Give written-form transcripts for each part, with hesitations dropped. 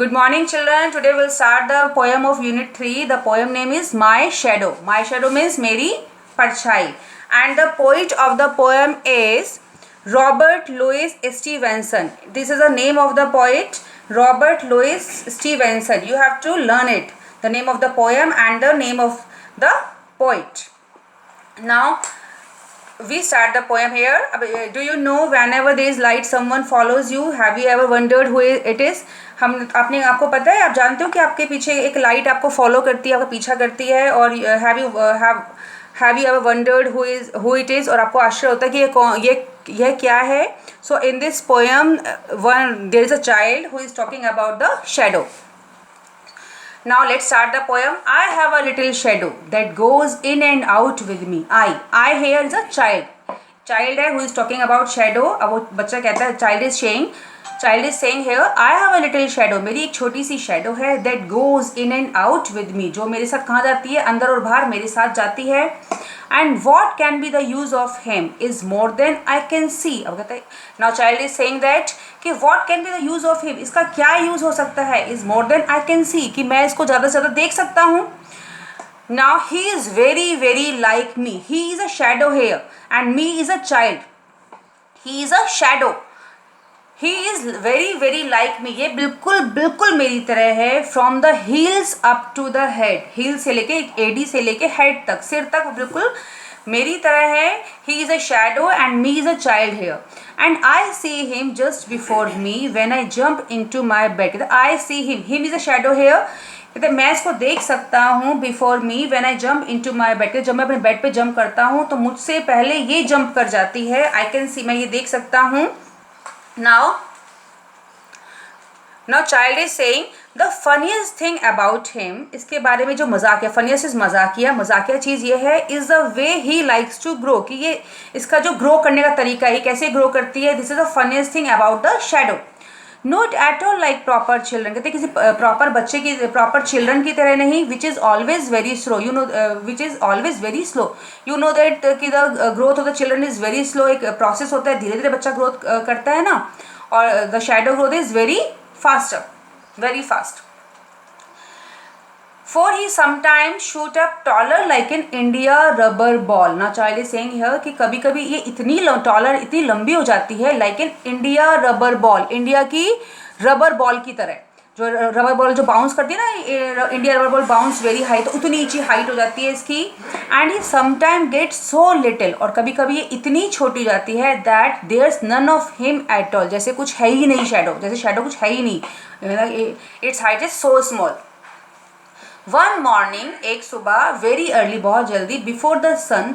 Good morning, children. Today we'll start the poem of Unit 3. The poem name is My Shadow. My Shadow means मेरी परछाई. And the poet of the poem is Robert Louis Stevenson. This is the name of the poet, Robert Louis Stevenson. You have to learn it. The name of the poem and the name of the poet. Now, we start the poem here. Do you know whenever there is light someone follows you? Have you ever wondered who it is? आपको पता है, आप जानते हो कि आपके पीछे एक लाइट आपको फॉलो करती है, आपका पीछा करती है. और have you ever wondered who it is? और आपको आश्चर्य होता है कि यह क्या है. So in this poem there is a child who is talking about the shadow. Now let's start the poem. I have a little shadow that goes in and out with me. I here is a child. Child है who is talking about shadow. अब वो बच्चा कहता है, child is saying here, I have a little shadow. मेरी एक छोटी सी shadow है that goes in and out with me. जो मेरे साथ कहाँ जाती है? अंदर और बाहर मेरे साथ जाती है. And what can be the use of him is more than I can see. अब कहता है, now child is saying that कि what can be the use of him, इसका क्या यूज हो सकता है, is more than I can see, कि मैं इसको ज़्यादा से ज़्यादा देख सकता हूँ. Now he is very very like me. He is a shadow here and me is a child. He is a shadow. He is very very like me. ये बिल्कुल बिल्कुल मेरी तरह है. From the heels up to the head. heel से लेके AD से लेके head तक, सिर तक बिल्कुल मेरी तरह है. He is a shadow and me is a child here. And I see him just before me when I jump into my bed. I see him. Him is a shadow here. कहते मैं इसको देख सकता हूँ before me when I jump into my bed. जब मैं अपने bed पे जंप करता हूँ तो मुझसे पहले ये जंप कर जाती है. I can see, मैं ये देख सकता हूँ. Now child is saying the funniest thing about him. इसके बारे में जो मजाक है, funniest is मजाकिया चीज़ ये है, is the way he likes to grow. कि ये इसका जो grow करने का तरीका है, कैसे grow करती है. This is the funniest thing about the shadow. Not at all like proper children. कहते किसी proper बच्चे की, proper children की तरह नहीं. Which is always very slow. You know, which is always very slow. You know that कि the growth of the children is very slow. एक process होता है, धीरे धीरे बच्चा growth करता है ना. और the shadow growth is very faster, very fast. For he sometimes shoot up taller like an India rubber ball. Now child is saying here कि कभी कभी ये इतनी taller, इतनी लंबी हो जाती है like an India rubber ball. India की रबर बॉल की तरह. जो रबर बॉल जो बाउंस करती है ना, India rubber ball bounce very high, तो उतनी ऊंची हाइट हो जाती है इसकी. And he sometime get so little, और कभी कभी ये इतनी छोटी हो जाती है that there's none of him at all. जैसे कुछ है ही नहीं शैडो, जैसे शैडो कुछ है ही नहीं. It's height is so small. One morning, एक सुबह, वेरी अर्ली, बहुत जल्दी, बिफोर द सन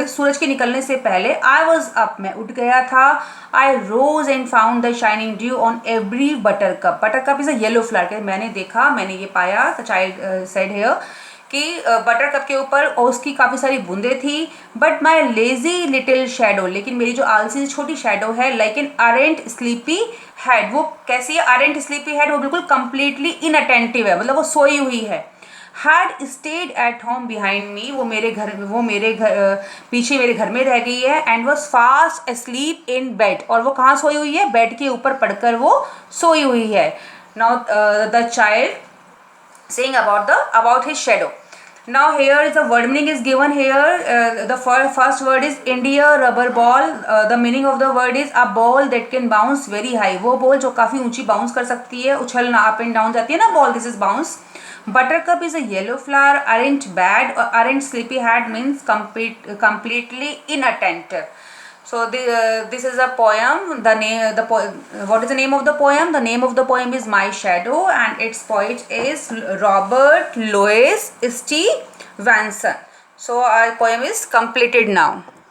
सूरज के निकलने से पहले, आई वॉज अप, मैं उठ गया था. I rose and found the shining dew on every buttercup. Buttercup is a yellow flower. मैंने देखा, मैंने ये पाया, द चाइल्ड सेड हियर, कि बटर कप के ऊपर उसकी काफ़ी सारी बूंदें थी. But my lazy little shadow, लेकिन मेरी जो आलसी छोटी शेडो है, like an arrant sleepy head. वो कैसी है? अरेंट स्लीपी हेड, वो बिल्कुल कंप्लीटली इनअटेंटिव है, मतलब वो सोई हुई है. Had stayed at home behind me, वो मेरे घर पीछे मेरे घर में रह गई है. And was fast asleep in bed, और वो कहाँ सोई हुई है? बेड के ऊपर पड़कर वो सोई हुई है. Now the child saying about his shadow. Now here is the word meaning is given here. The first word is India rubber ball. The meaning of the word is a ball that can bounce very high. वो ball जो काफ़ी ऊंची bounce कर सकती है, उछलना, up and down जाती है ना ball. This is bounce. Buttercup is a yellow flower. Aren't bad or aren't sleepy head means completely inattentive. So this is a poem. What is the name of the poem? The name of the poem is My Shadow and its poet is Robert Louis Stevenson. So our poem is completed now.